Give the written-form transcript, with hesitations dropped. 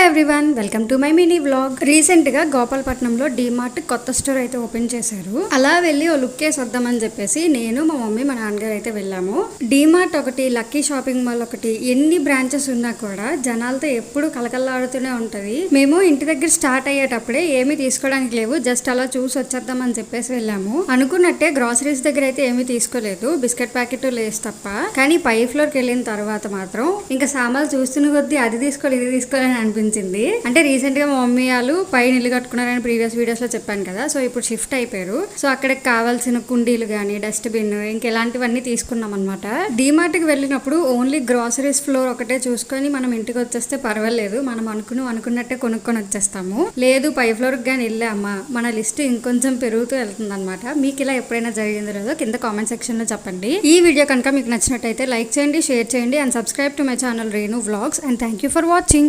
Everyone, welcome to my mini vlog. Recent గా గోపాలపట్నంలో డీమార్ట్ కొత్త store అయితే ఓపెన్ చేశారు. అలా వెళ్ళి ఓ లుక్ వేసి వద్దామని చెప్పేసి నేను, మా మమ్మీ, మా నాన్నగారు అయితే వెళ్ళాము. డీమార్ట్ ఒకటి, లక్కీ షాపింగ్ మాల్ ఒకటి, ఎన్ని బ్రాంచెస్ ఉన్నా కూడా జనాలతో ఎప్పుడు కలకల్లాడుతూనే ఉంటది. మేము ఇంటి దగ్గర స్టార్ట్ అయ్యేటప్పుడే ఏమీ తీసుకోవడానికి లేవు, జస్ట్ అలా చూసి వచ్చేద్దామని చెప్పేసి వెళ్ళాము. అనుకున్నట్టే గ్రాసరీస్ దగ్గర అయితే ఏమీ తీసుకోలేదు, బిస్కెట్ ప్యాకెట్ లేస్ తప్ప. కానీ పై ఫ్లోర్ కి వెళ్ళిన తర్వాత మాత్రం ఇంకా సామాన్లు చూస్తున్న కొద్దీ అది తీసుకోవాలి ఇది తీసుకోవాలని అనిపించింది. అంటే రీసెంట్ గా మా మమ్మీ వాళ్ళు పైన ఇల్లు కట్టుకున్నారని ప్రీవియస్ వీడియోస్ లో చెప్పాను కదా, సో ఇప్పుడు షిఫ్ట్ అయిపోయారు. సో అక్కడికి కావాల్సిన కుండీలు గానీ, డస్ట్ బిన్, ఇంకెలాంటివన్నీ తీసుకున్నాం అనమాట. డీమార్ట్ కి వెళ్ళినప్పుడు ఓన్లీ గ్రాసరీస్ ఫ్లోర్ ఒకటే చూసుకొని మనం ఇంటికి వచ్చేస్తే పర్వాలేదు, మనం అనుకున్నట్టే కొనుక్కొని వచ్చేస్తాము. లేదు పై ఫ్లోర్ కి గానీ వెళ్ళామా మన లిస్ట్ ఇంకొంచెం పెరుగుతూ వెళ్తుంది అనమాట. మీకు ఇలా ఎప్పుడైనా జరిగిందో లేదో కింద కామెంట్ సెక్షన్ లో చెప్పండి. ఈ వీడియో కనుక మీకు నచ్చినట్టయితే లైక్ చేయండి, షేర్ చేయండి and subscribe to my channel Renu vlogs. And thank you for watching.